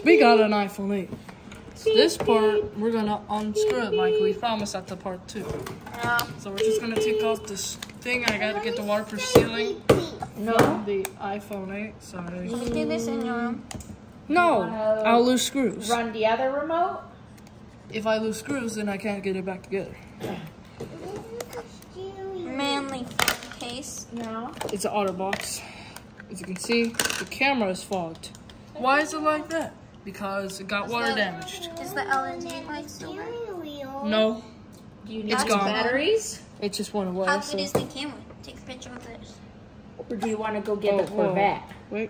We got an iPhone 8. So this part, we're gonna unscrew it like we promised at the part 2. Yeah. So we're just gonna take off this thing. I gotta get the waterproof sealing from the iPhone 8. Sorry. Can we do this in your room? No, I'll lose screws. Run the other remote? If I lose screws, then I can't get it back together. Manly case. No. It's an auto box. As you can see, the camera is fogged. Why is it like that? Because it got water damaged. Is the LED light still there? No, Do you need It's gone. batteries? it just went away. How So. good is the camera? Take a picture of this. Or do you want to go get the Corvette? Wait.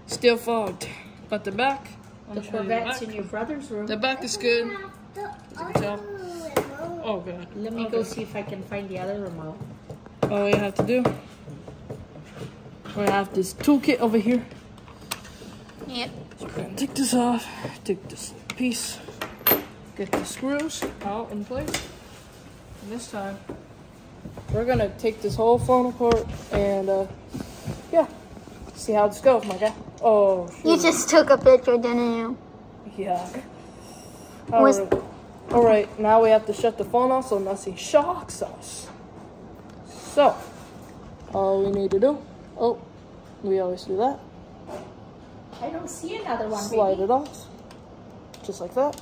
Still fogged. But the back. The Corvette's in your brother's room. The back is good. As you can tell. Oh god. Let me go see if I can find the other remote. All we have to do. We have this toolkit over here. Yep. So we're gonna take this off. Take this piece. Get the screws out in place. And this time, we're gonna take this whole phone apart and yeah, see how this goes, my guy. Oh, You shoot. just took a picture, didn't you? Yeah. Was- All right, now we have to shut the phone off so nothing shocks us. So, all we need to do, we always do that. I don't see another one, Slide baby. it off, just like that.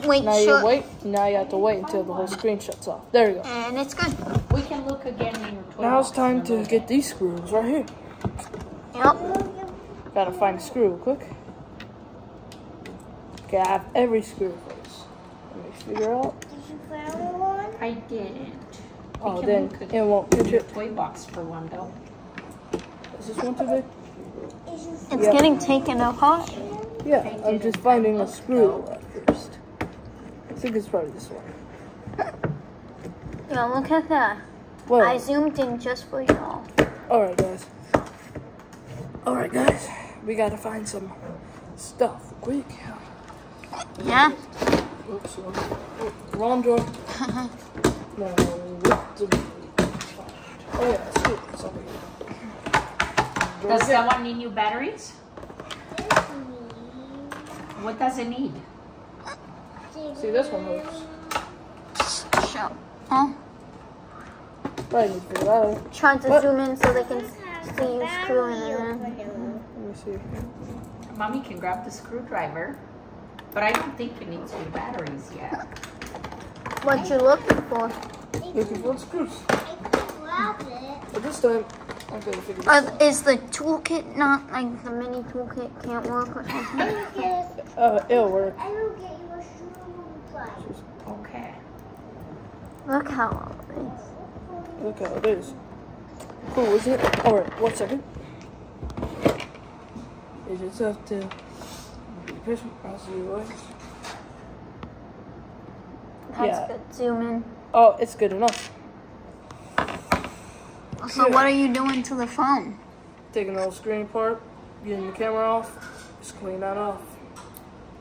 Wait, Now sure. you wait. Now you have to wait until the whole screen shuts off. There you go. And it's good. We can look again in your toy Now it's box time in a to little get these screws right here. Yep. Gotta find a screw real quick. Okay, I have every screw for this. Let me figure out. bit. I didn't. Oh, can then look at it won't in fit. your toy box for one, though. Is this one too big? It's Yeah. getting taken apart. Yeah, I'm just finding a screw at first. I think it's probably this one. Yeah, look at that. Well, I zoomed in just for y'all. alright guys. Alright guys, we gotta find some stuff quick. Yeah? Oops, wrong drawer. No, oh yeah, sweet. It's over here. Does that one need new batteries? What does it need? See, this one works. Show. Huh? Probably need to figure that out. Trying to What? zoom in so they can see you screwing it in. Let me see. Mommy can grab the screwdriver, but I don't think it needs new batteries yet. What you looking for? Looking for the screws. But this time, I'm gonna figure this out. Is the toolkit not like the mini toolkit can't work or something? It'll work. Okay. Look how it is. Look how it is. Cool, isn't it? Alright, 1 second. You just have to be patient. I'll see you later. That's Yeah. good. Zoom in. Oh, it's good enough. So what are you doing to the phone? Taking the whole screen apart, getting the camera off, just clean that off.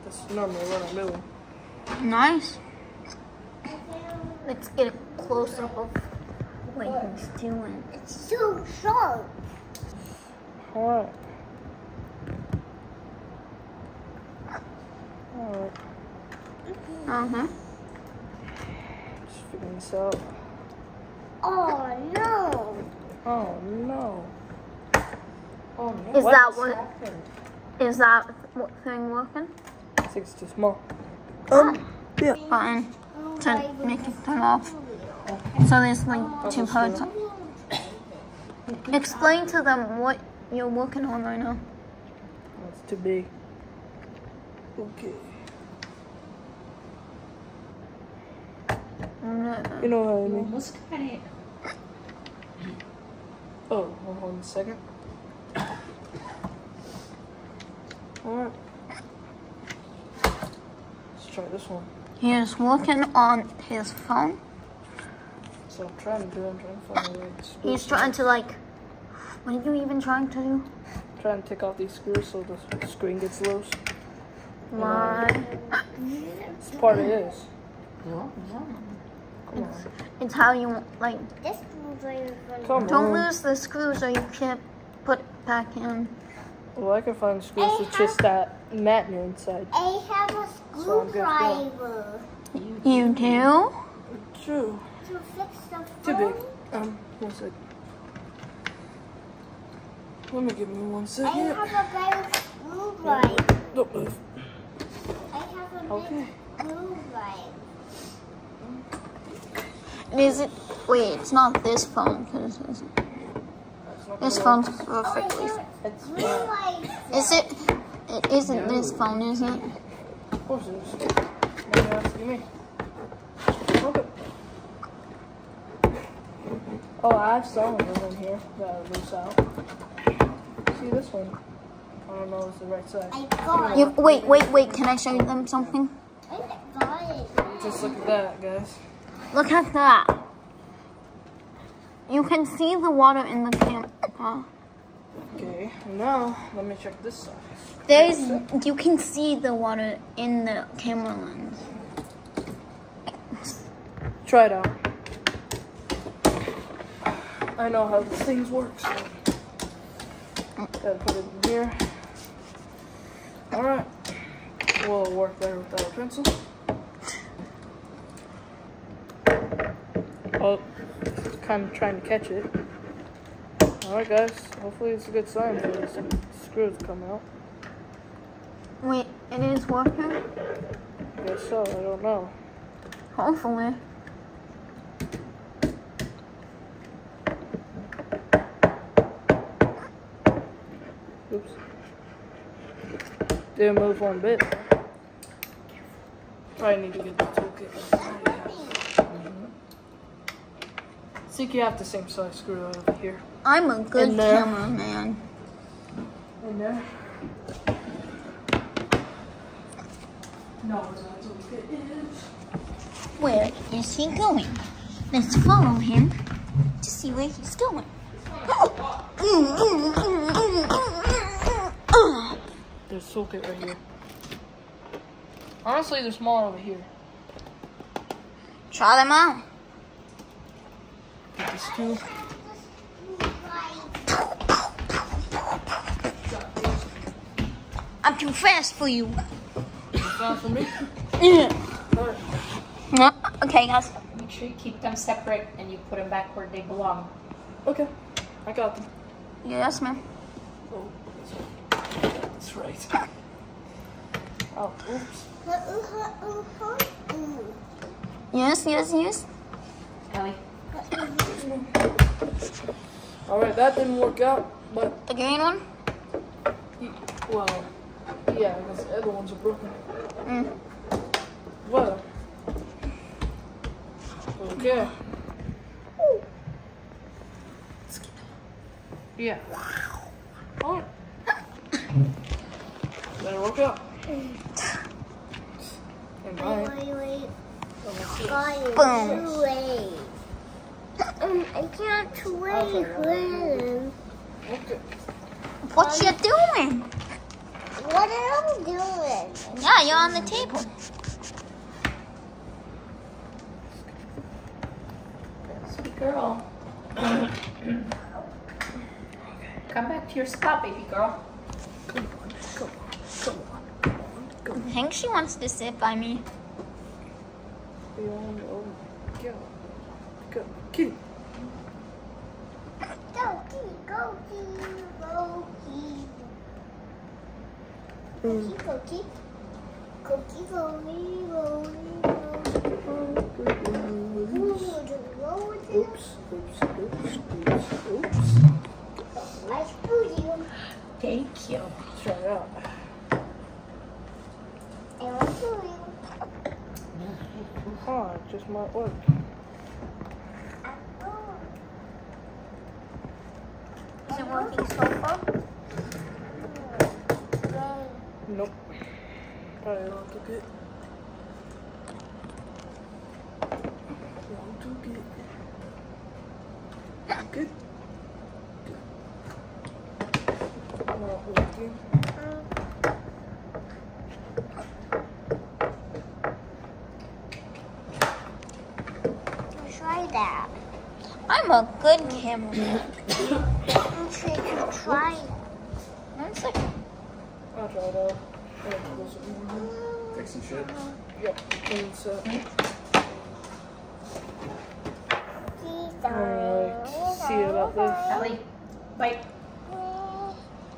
That's normally what I'm doing. Nice. Let's get a close up of what he's doing. It's so sharp. Alright. Alright. Uh-huh. Just figuring this out. Oh no. Oh no. Oh no. Is that What's what? happened? Is that what thing working? I think it's too small. Yeah. Button to make it turn off. So there's like 2 parts. Explain to them what you're working on right now. That's too big. Okay. No. You know what I You mean? almost got it. Oh, hold on a second. Alright. Let's try this one. He is working on his phone. So I'm trying to do, I'm trying to find a way to screw He's this. trying to like, what are you even trying to do? Trying to take off these screws so the screen gets loose. Why? It's part of this. No, no. Come on. It's how you like, This screwdriver is Come don't on. lose the screws or you can't put it back in. Well, I can find screws with just that magnet inside. I have a So I'm good to go. screwdriver You do? True. to fix the Too phone. big. One sec. Let me give me 1 I second. have a big screwdriver. Don't move. I have a big Okay. screwdriver. Is it? Wait, it's not this phone because That's not this gonna phone's Oh, I perfectly. have It's blue lights. Is it? It isn't this phone, is it? Of course it is. Maybe asking me. Okay. Oh, I have some of them in here that are loose out. See this one? I don't know if it's the right size. I got You, it. wait. Can I show them something? I got it. Just look at that, guys. Look at that. You can see the water in the camera. Okay, now let me check this size. You can see the water in the camera lens. Try it out. I know how these things work, so gotta put it in here. Alright. Will it work better without a pencil? Oh, kind of trying to catch it. Alright guys, hopefully it's a good sign for these screws to come out. Wait, it is working? I guess so, I don't know. Hopefully. Oops. Didn't move one bit. Probably need to get the toolkit. See if you have the same size screw over here. I'm a good In there. cameraman. In there. No, the toolkit is. Where is he going? Let's follow him to see where he's going. There's a toolkit right here. Honestly, there's more over here. Try them out. Get this tool. I'm too fast for you. Fine for me. Yeah. Alright. Okay, guys. Make sure you keep them separate and you put them back where they belong. Okay. I got them. Yes, ma'am. Oh, that's right. Oh, oops. Yes. Ellie? Alright, that didn't work out, but, The green one? well, yeah, because the other ones are broken. Mm. Well. Okay. Yeah. Alright. Better work out. And mine. Boom. I can't wait. Okay. What you doing? What am I doing? Yeah, you're on the table. Sweet girl. Come back to your spot, baby girl. Come on. I think she wants to sit by me. Go. Go. Kitty. Go, go, Cookie. Oops. Nice food. Thank you. Try it out. I want to Oh, it just might work. Is it working so far? Nope. Probably not too good. Not too good. Good. Not working. try that. I'm a good cameraman. You should try. 1 second. I'll try it out. Take some shit. Yep. And so, Please see about this. Ellie, bite.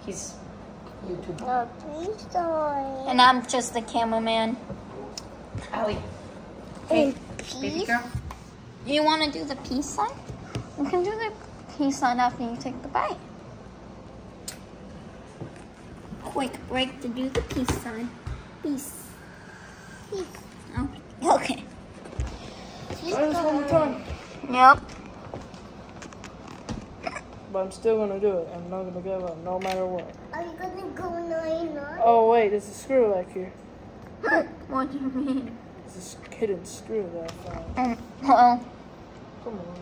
He's YouTube. No, please don't. And I'm just the cameraman. Ellie. Hey, baby Please. girl. You want to do the peace sign? You can do the peace sign after you take the bite. Quick break to do the peace sign. Peace. Peace. Okay. Try this one more time. Yep. But I'm still gonna do it. I'm not gonna give up, no matter what. Are you gonna go 9-9? Oh wait, there's a screw back here. What do you mean? There's this hidden screw that I found. Well, Come on.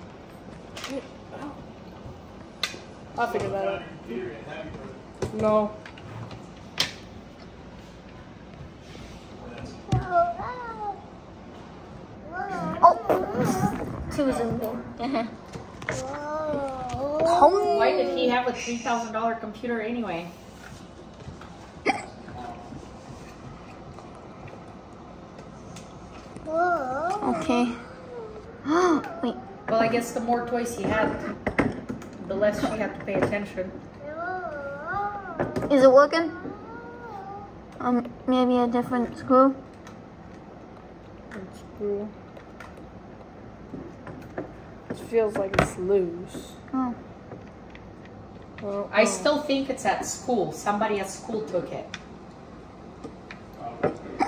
Get out. I'll figure that out. No. two zoomed in. Why did he have a $3,000 computer anyway? Okay. Wait. Well, I guess the more toys he had, the less she had to pay attention. Is it working? Maybe a different screw. Screw. It feels like it's loose. Oh. Well, I still think it's at school. Somebody at school took it.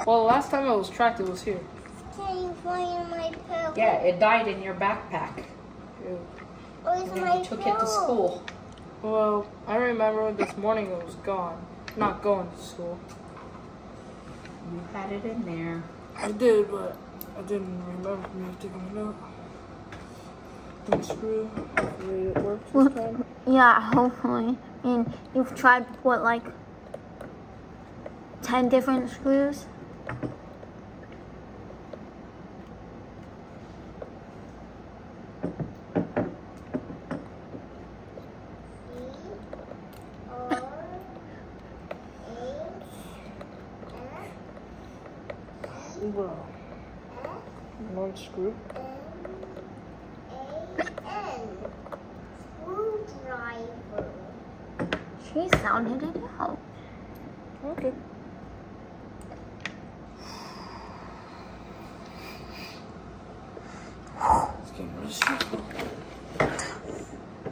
well, the last time I was tracked, it was here. Can you find my pillow? Yeah, it died in your backpack. Ew. Where's And my you took it to school. Well, I remember this morning it was gone. Not going to school. You had it in there. I did, but I didn't remember me taking it out. And screw. Hopefully it works this time. Yeah, hopefully. And you've tried, what, like 10 different screws? Well, one screw. Screwdriver. She sounded it out. Okay. It's getting really stressful.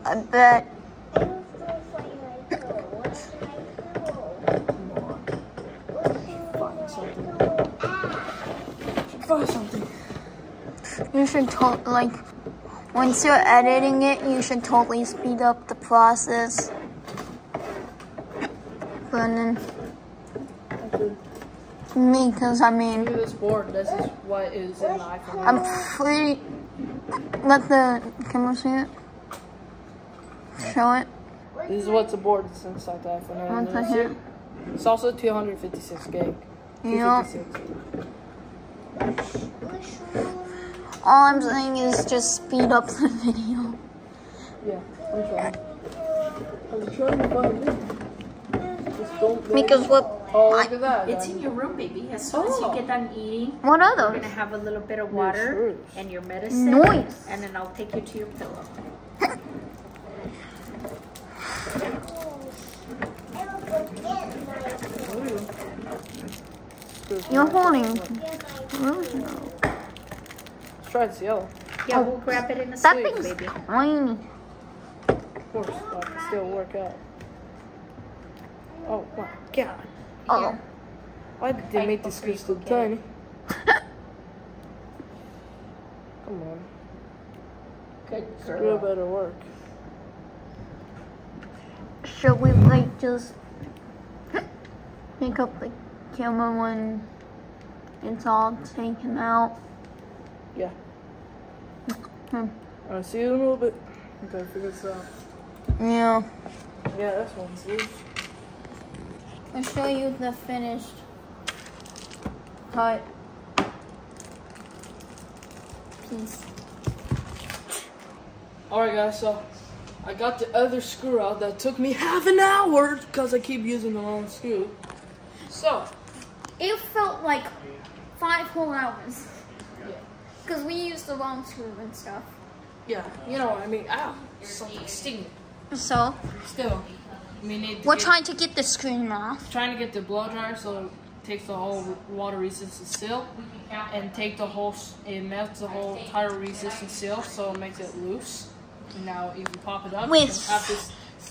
I bet. I was gonna find my pillow. Where's my pillow? Come on. Find something. Find something. You should like, once you're editing it, you should totally speed up the process. Brennan. Okay. Me, because I mean, Look at this board. This is what is in the iPhone. I'm pretty. Let the camera see it. Show it. This is what's the board that's inside the iPhone. One And that's second. it. It's also 256 gig. Yeah. 256. All I'm saying is just speed up the video. Yeah, I'm trying. I'm trying to find it. Just don't. Because what? Oh, look at that. It's in your room, baby. As soon as you get done eating, What are you're those? gonna have a little bit of water screws. and your medicine. Noise. And then I'll take you to your pillow. You're holding. Let's try this yellow. Yeah, we'll grab it in a That sleeve, thing's baby. tiny. Of course, that can still work out. Oh my god. Oh. Why did they make these screws so tiny? Come on. Good Screw girl. better work. Should we like just pick up the camera when it's all taken out? Yeah. Hmm. I'll see you in a little bit. I'm trying to figure this out. Yeah. Yeah, this one's loose. I'll show you the finished cut piece. Alright guys, so I got the other screw out that took me half an hour because I keep using the wrong screw. So, It felt like 5 whole hours. yeah. Because we used the wrong screw and stuff. Yeah, you know what I mean. Ow, something stinging. So, Still, we need to we're get, trying to get the screen off. trying to get the blow dryer so it takes the whole water resistant seal and it melts the whole tire resistant seal so it makes it loose. And now if you pop it up, you With can have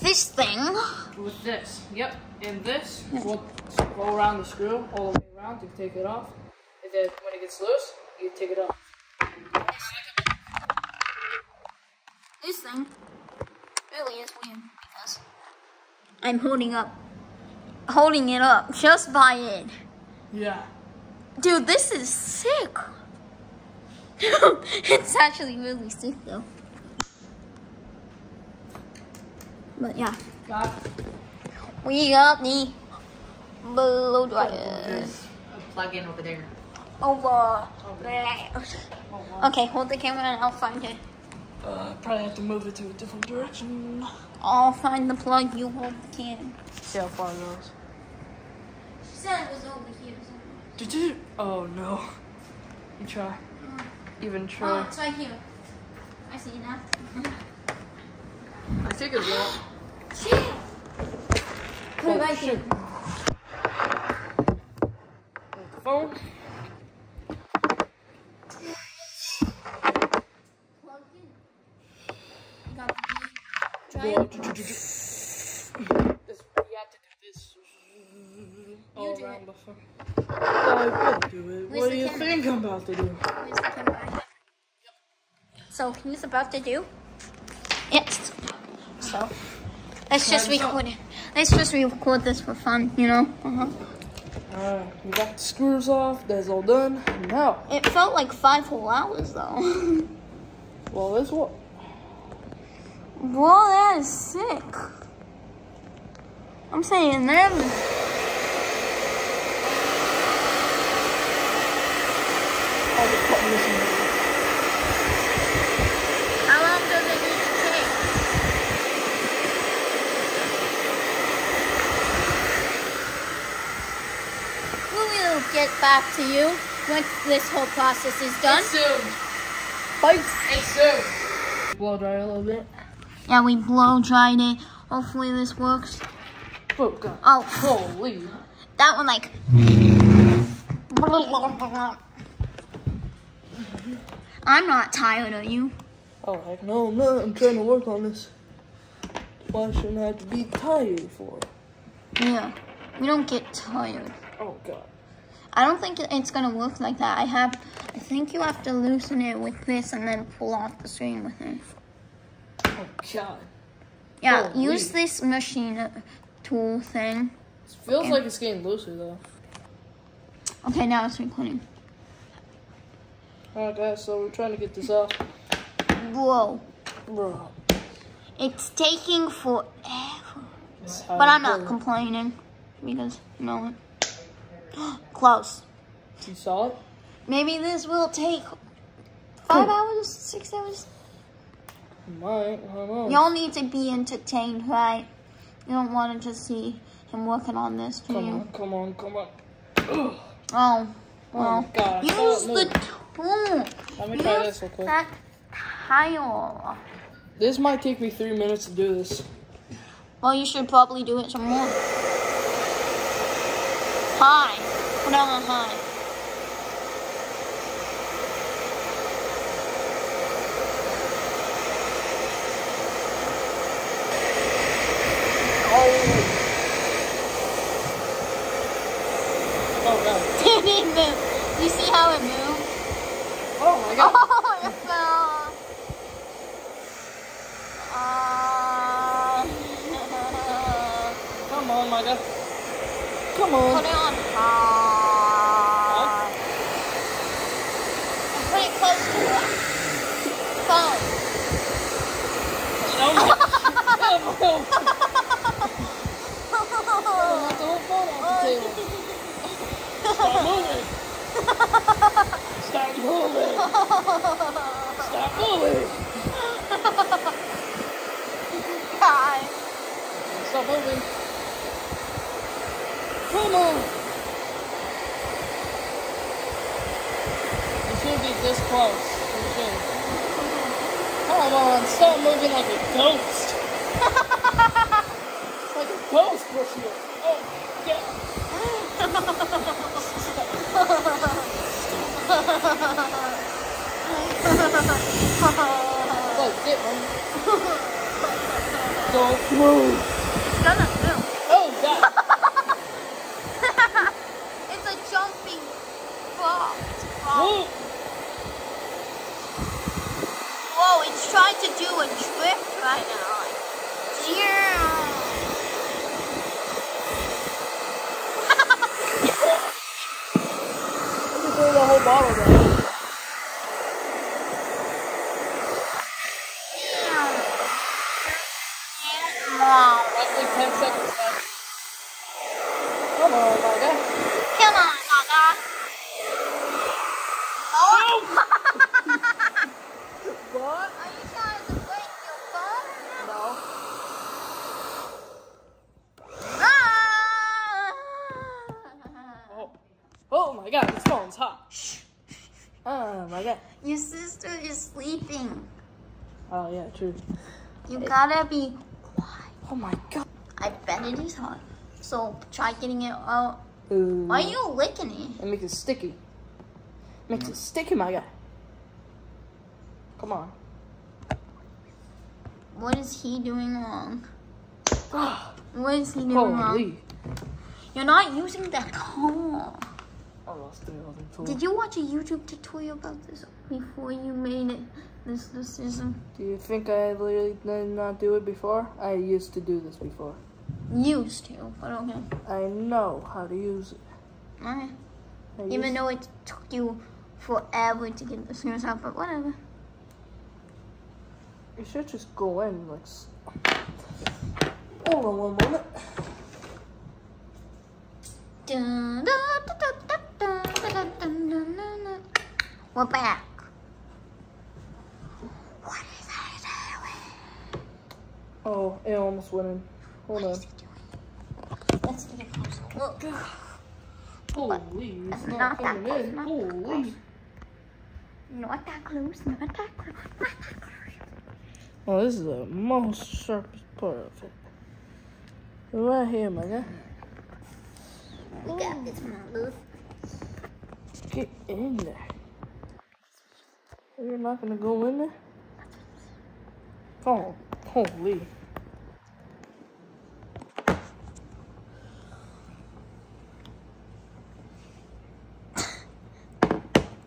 this thing. with this. Yep, and this will go around the screw all the way around to take it off. And then when it gets loose, you take it off. This thing really is weird because I'm holding it up just by it. Yeah. Dude, this is sick. It's actually really sick though. But yeah, Got it. we got the blow dryer. There's a plug-in over there. Over there. Okay, hold the camera and I'll find it. Probably have to move it to a different direction. I'll find the plug, you hold the can. See how far it goes. She said it was over here somewhere. Oh no. You try. Even Oh, try. it's right here. I see it now. I think it's wrong. Shit! Put it right shit. here. The phone. Plug in. You got the This, dryer. you have to do this all do around it. before. I will do it. Where's What the do you camera? think I'm about to do? Where's the camera? So he's about to do it. So let's just record it. Let's just record this for fun, you know? Alright, we got the screws off. That's all done. Now, It felt like 5 whole hours though. well, this what? Bro, that is sick. I'm saying them. I'll just put this in. How long does it need to take? We will get back to you once this whole process is done. Soon. Bye. It's soon. Blow dry a little bit. Yeah, we blow dried it. Hopefully this works. Oh god. Oh, Holy. that one like. I'm not tired, are you? Oh heck no, I'm not. I'm trying to work on this. Why shouldn't I have to be tired for? Yeah, we don't get tired. Oh god. I don't think it's gonna work like that. I think you have to loosen it with this and then pull off the screen with it. Oh god. Yeah, Holy. use this machine tool thing. It feels Okay. like it's getting looser though. Okay, now it's recording. Alright guys, so we're trying to get this off. Whoa, Bro. it's taking forever. It's how But I'm it not goes. complaining because no. Close. You saw it? Maybe this will take 5 hours, 6 hours. Might, I don't know. Y'all need to be entertained, right? You don't want to just see him working on this, do you? Come on. Ugh. Oh, Oh well, my god. I use can't the move. tool. Let me try this real quick. That tile. This might take me 3 minutes to do this. Well, you should probably do it some more. High. Put it on high. Oh god. Did it move? You see how it moved? Oh my god. Oh, it fell. Come on, my god. Come on. Put it on high. And put it close to the phone. Oh my god. Knock the whole phone off the table. Stop moving. Stop moving. Stop moving. God. Stop moving. Come on. this close. Okay. Come on, stop moving like a ghost. It's like a ghost pushing it. Oh, yeah. Like, get one. Don't move. It's gonna move. Oh, God. It's a jumping frog. Move. Whoa, it's trying to do a drift right now. Yeah. Throw the whole bottle down. Like 10 seconds left. Come on, my guy. Come on, Gaga. Oh. What? Are you trying to break your phone? No. Ah! Oh my God, this phone's hot. Oh my God. Your sister is sleeping. Oh yeah, true. You gotta be quiet. Oh my God. I bet it is hot. So try getting it out. Ooh. Why are you licking it? It makes it sticky. Makes it sticky, my guy. Come on. What is he doing wrong? What is he doing wrong? Holy. You're not using that car. I lost 3,000 tools. Did you watch a YouTube tutorial about this before you made this decision? Do you think I literally did not do it before? I used to do this before. Used to, but okay. I know how to use it. Alright. I Even used- though it took you forever to get the screws out, but whatever. You should just go in like. Hold on one moment. Dun, dun, dun, dun, dun, dun, dun, dun, dun, dun. We're back. What is that doing? Oh, it almost went in. Hold on. Let's get a closer look. Holy, it's Not not that coming close, in. not that Holy. close. Not that close, not that close, not that close. Oh, this is the most sharpest part of it. Right here, my guy. We got this, mother. Get in there. You're not gonna go in there? Oh, holy.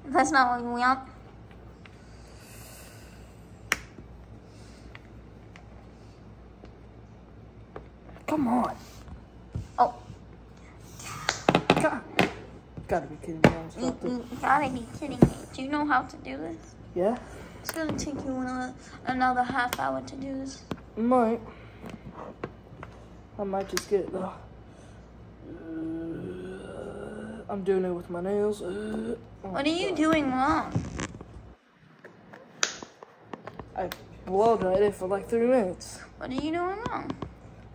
That's not what we want. Come on. Oh, God. Gotta be kidding me. I almost you dropped it. gotta be kidding me. Do you know how to do this? Yeah? It's gonna take you another half hour to do this. Might. I might just get it though. I'm doing it with my nails. Oh What are you doing wrong? I blow dried it for like 3 minutes. What are you doing wrong?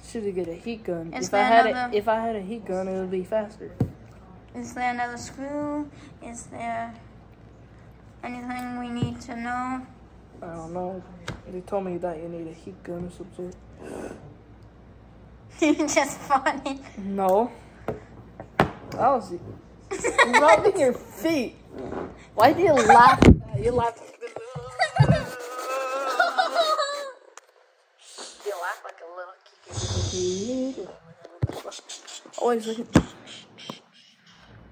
Should have get a heat gun. Is If I there had if I had a heat gun, it would be faster. Is there another screw? Is there anything we need to know? I don't know. They told me that you need a heat gun or some sort. You're just funny. No. That was rubbing your feet. Why do you laugh at that? You laugh. You laugh like a little kid. Oh, wait a second.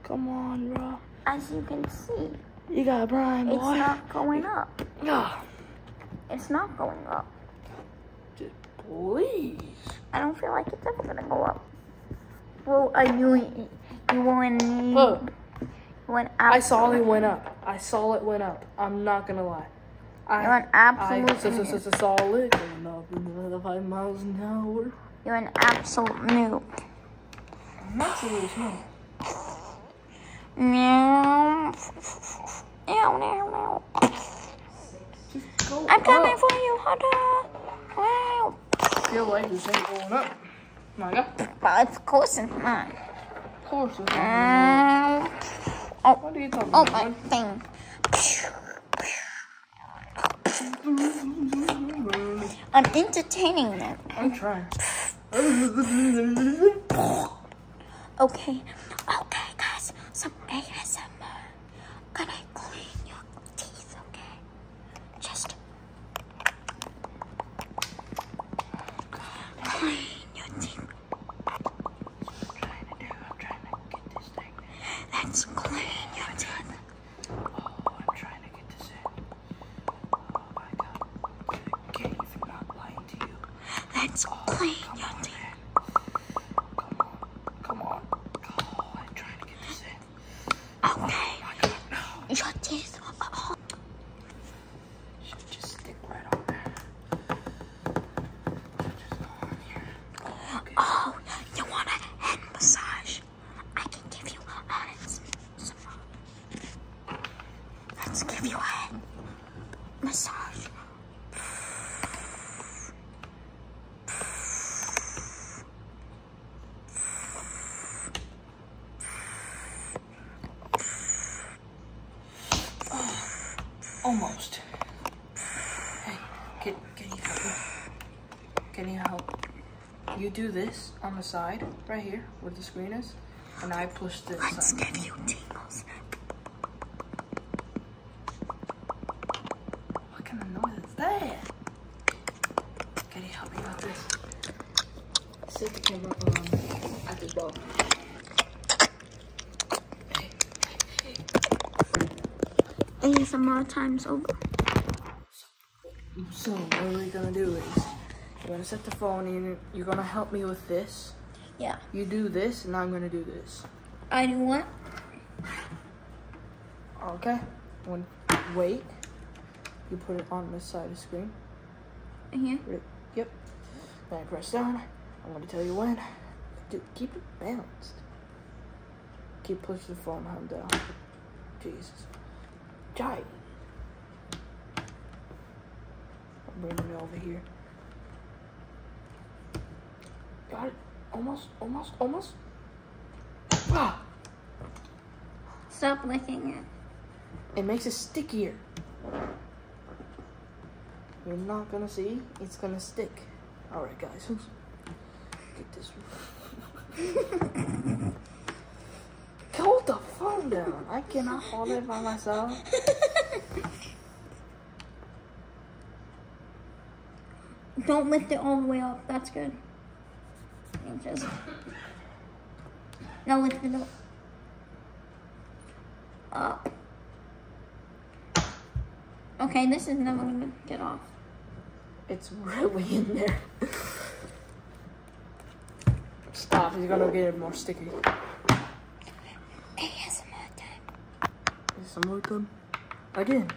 Come on, bro. As you can see, You got Brian, boy. it's not going up. Ah, It's not going up. just please. I don't feel like it's ever gonna go up. Well, you went Look, up. I saw it went up. I saw it went up. I'm not gonna lie. You're an absolute I saw it going up in another 5 miles an hour. You're an absolute noob. I'm not serious, no. Meow. Meow, meow, meow. Just go I'm coming up. for you, Hunter. Wow. I feel like this ain't going up. My God. Well, of course it's not. Of course it's not. Oh, What are you talking oh about? my thing. I'm entertaining them. I'm trying. Okay, guys. Some ASMR. Gonna clean your teeth, okay? Just clean your teeth. I'm trying to get this thing. Let's clean your teeth. Oh, I'm trying to get this in. Oh my God. I can't even not lying to you. Let's clean your teeth. Come on. Oh, I'm trying to get this in. Okay. Oh my God, no. Your teeth. Should just stick right on there. Just go on here. Okay. Oh, you want a head massage? I can give you a head massage. Let's give you a head massage. Almost. Hey, can you help me? Can you help? You do this on the side, right here, where the screen is, and I push this Let's side. give you tingles. What kind of noise is that? Can you help me with this? Set the camera at the ball. Hey. ASMR time's over. So what we're gonna do is you're gonna set the phone in. You're gonna help me with this. Yeah. You do this, and I'm gonna do this. I do what? Okay. Wait. You put it on this side of the screen. Here. Yep. Then I press down. I'm gonna tell you when. Keep it balanced. Keep pushing the phone arm down. Jesus. Jai. I'm bringing it over here. Got it. Almost. Ah! Stop licking it. It makes it stickier. You're not gonna see. It's gonna stick. All right, guys. Get this one. Hold the phone down. I cannot hold it by myself. Don't lift it all the way up. That's good. Just now lift it up. Okay, this is never gonna get off. It's really in there. Stop. You're gonna get it more sticky. ASMR time. Some more time. Again.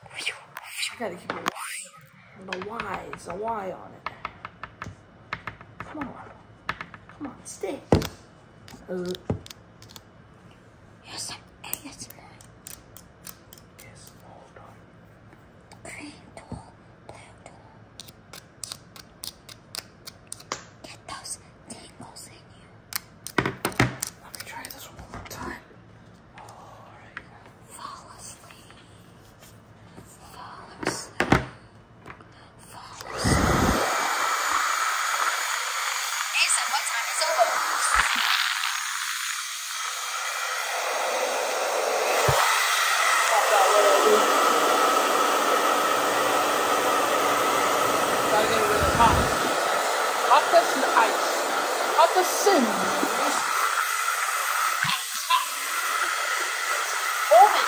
I gotta keep a Y. The Y. It's a Y on it. Come on, stick. Here's some ASMR. Yes, hold on. Green tool, blue tool. Get those tingles in you. Let me try this one more time. Alright. Fall asleep. Fall asleep. Fall asleep. ASMR time is over. Gotta get rid of hot. Hot as ice. Hot as sin. Hold it.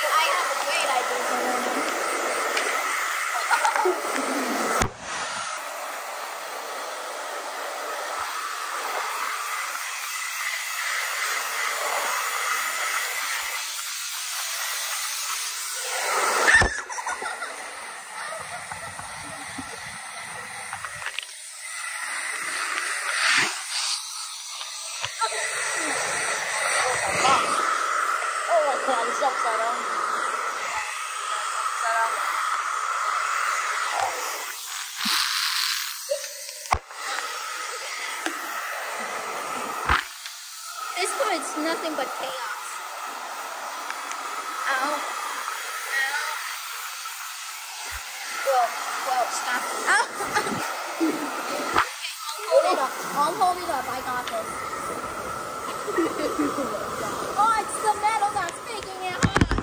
I have a great idea for learning. It's nothing but chaos. Ow. Ow. Whoa, stop. Ow. I'll hold it up. I got this. Oh, it's the metal that's making it hot.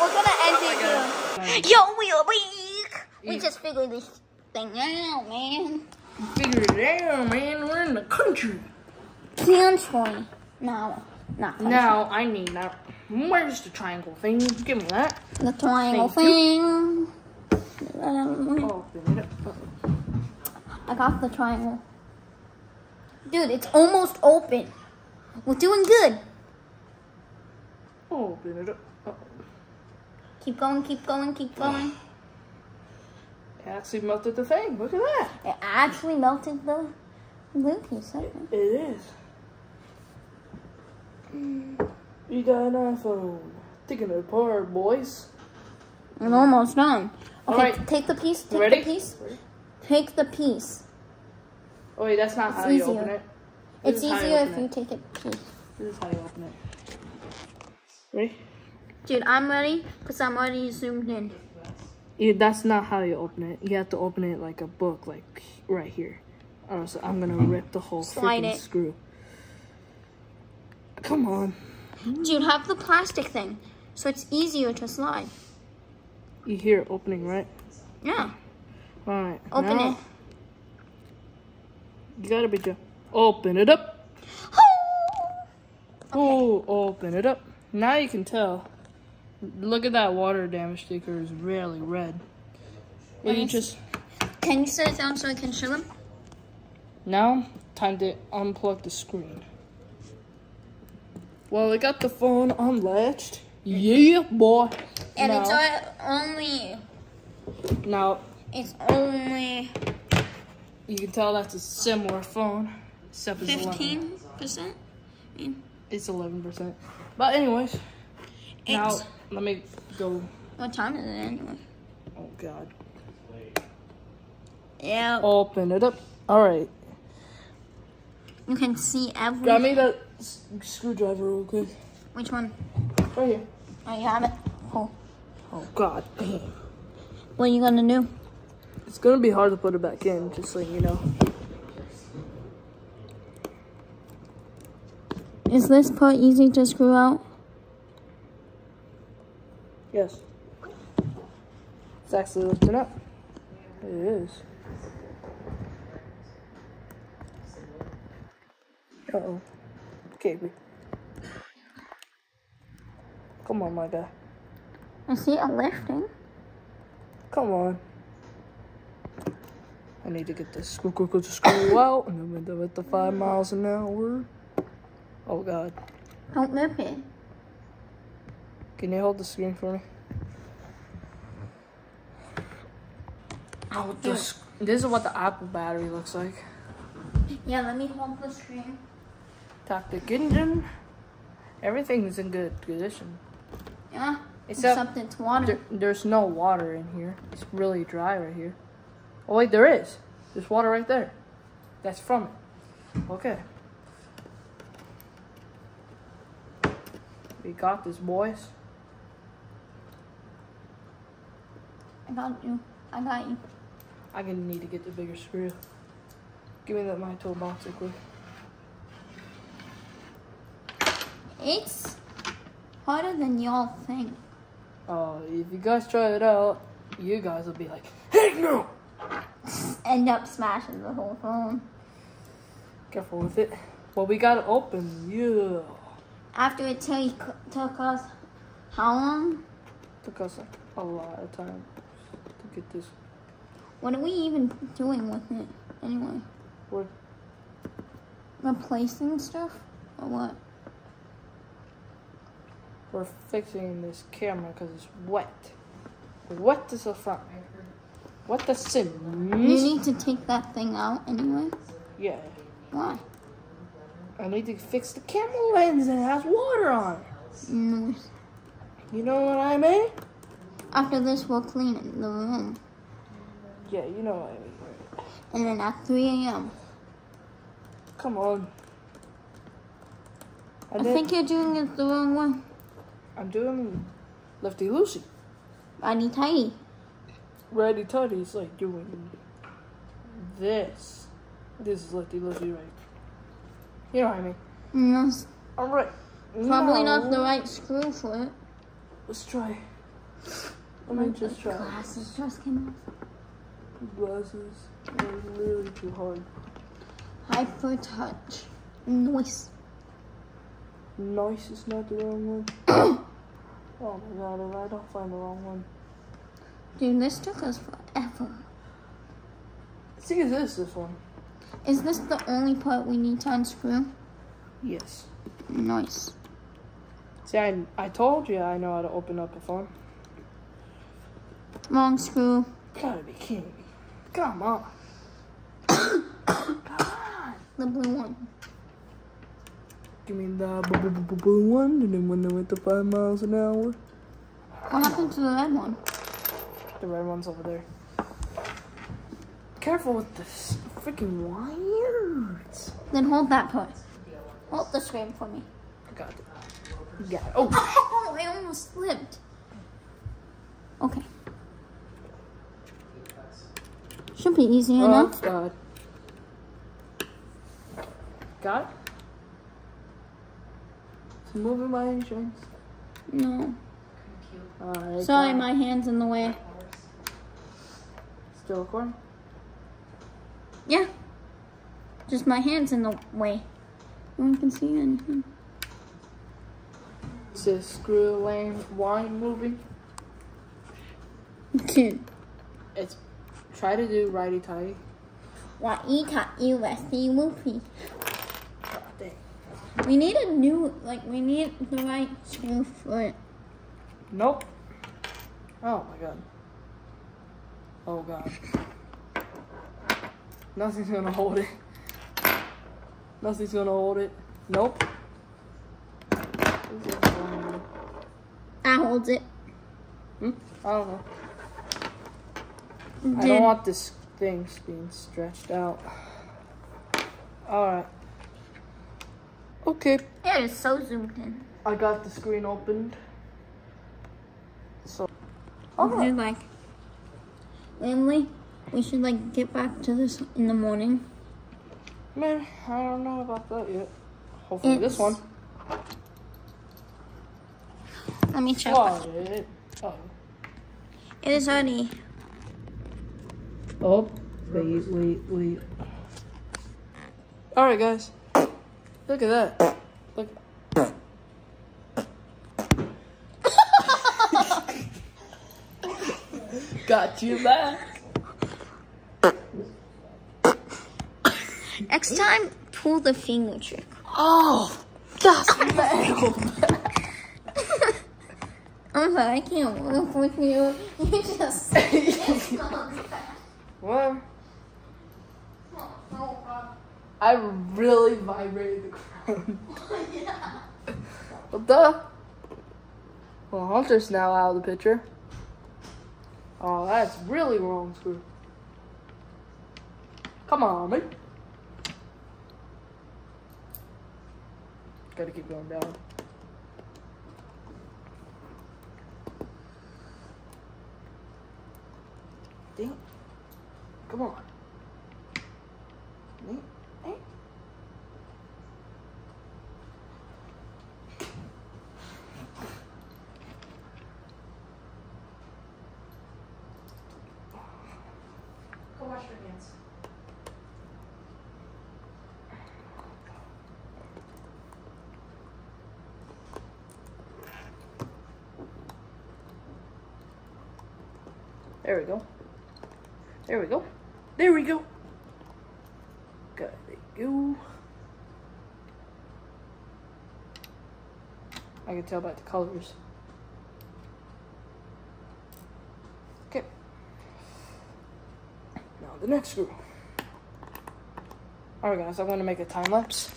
We're gonna end it here. Yo, we're weak. We just figured this thing out, man. Figure it out, man. We're in the country. Country. No, not country. Now I need that. Where's the triangle thing? Give me that. The triangle thing. Open it up. I got the triangle. Dude, it's almost open. We're doing good. Open it up. Keep going, keep going, keep going. It actually melted the thing. Look at that. It actually melted the glue piece. It is. You got an iPhone. Taking it apart, boys. I'm almost done. Okay, Alright. take the piece. Take Ready? the piece. Take the piece. Oh wait, that's not It's how you easier. open it. It's This is how easier open if you it. take it piece. This is how you open it. Ready? Dude, I'm ready because I'm already zoomed in. Yeah, that's not how you open it. You have to open it like a book, like right here. Or else I'm gonna rip the whole Slide freaking it. screw. Come on. Dude, have the plastic thing so it's easier to slide. You hear it opening, right? Yeah. Alright. Open now, it. You gotta be just open it up. Oh, open it up. Now you can tell. Look at that water damage sticker is really red. And you just Can you set it down so I can show them? now time to unplug the screen. Well, I got the phone unlatched. Yeah, boy. And now, it's only you can tell that's a similar phone, except it's 15%. It's 11%. But anyways, now let me go. What time is it anyway? Oh God. Yeah. Open it up. All right. You can see every. Grab me that screwdriver real quick. Which one? Right here. Oh, you have it. Oh. Oh God. Damn. What are you gonna do? It's gonna be hard to put it back in, just so you know. Is this part easy to screw out? Yes. It's actually lifting up. It is. Uh-oh. Okay. Come on, my guy. I see it lifting. Come on. I need to get this screw out, and then with the 5 miles an hour. Oh God. Don't rip it. Can you hold the screen for me? Oh, this is what the Apple battery looks like. Yeah, let me hold the screen. Tactic engine. Everything is in good condition. Yeah. Except it's water. There's no water in here. It's really dry right here. Oh wait, there is. There's water right there. That's from it. Okay. We got this, boys. I got you. I got you. I'm gonna need to get the bigger screw. Give me my toolbox real quick. It's harder than y'all think. Oh, if you guys try it out, you guys will be like, heck no! End up smashing the whole phone. Careful with it. Well, we got it open. Yeah. After it took us how long? Took us a lot of time to get this. What are we even doing with it anyway? What? Replacing stuff or what? We're fixing this camera because it's wet. Wet as a front. What the Sims? You need to take that thing out anyway? Yeah. Why? I need to fix the camera lens and it has water on it. No. You know what I mean? After this, we'll clean the room. Yeah, you know what I mean. And then at 3 a.m. Come on. I think you're doing it the wrong way. I'm doing lefty loosey. Righty tighty. Righty tighty is like doing this. This is lefty loosey, right? You know what I mean? Yes. Alright. Probably not the right screw for it. Let's try. Let me just try. Glasses just came off. Glasses are really too hard. Hyper touch. Noise. Nice is not the wrong one. Oh my god, if I don't find the wrong one. Dude, this took us forever. I think it is this one. Is this the only part we need to unscrew? Yes. Nice. See, I told you I know how to open up a phone. Wrong screw. Gotta be kidding me. Come on. Come on. The blue one. Give me the blue one, and then when they went to 5 miles an hour. What happened to the red one? The red one's over there. Careful with this freaking wires. Then hold that part. Hold the screen for me. I got it. You got it. Oh. Oh, I almost slipped. Okay. Should be easy enough. God. Got it? It's moving by any chance? No. Alright. Sorry, my hand's in the way. Still recording? Yeah. Just my hand's in the way. No one can see anything. Is this screw wine moving? Dude. It's try to do righty tighty. What you got you lefty loopy. God dang. We need a new, we need the right screw for it. Nope. Oh my god. Oh god. Nothing's gonna hold it. Nothing's gonna hold it. Nope. I hold it. I don't know. Dude. I don't want this thing being stretched out. Alright. Okay. Yeah, it's so zoomed in. I got the screen opened. So. Okay, Emily, we should get back to this in the morning. Man, I don't know about that yet. Hopefully this one. Let me check. Oh. It is ready. Oh, wait. Alright, guys. Look at that. Look. Got you back. Next time, pull the finger trick. Oh, that's metal. I'm sorry, I can't work with you. You just. Well, I really vibrated the crown. What the? Well, Hunter's now out of the picture. Oh, that's really wrong screw. Come on, mate. Gotta keep going down. Dang. Come on. Hey. Go wash your hands. There we go. There we go. There we go. Got it. Go. I can tell by the colors. Okay. Now the next screw. Alright guys, I'm going to make a time lapse.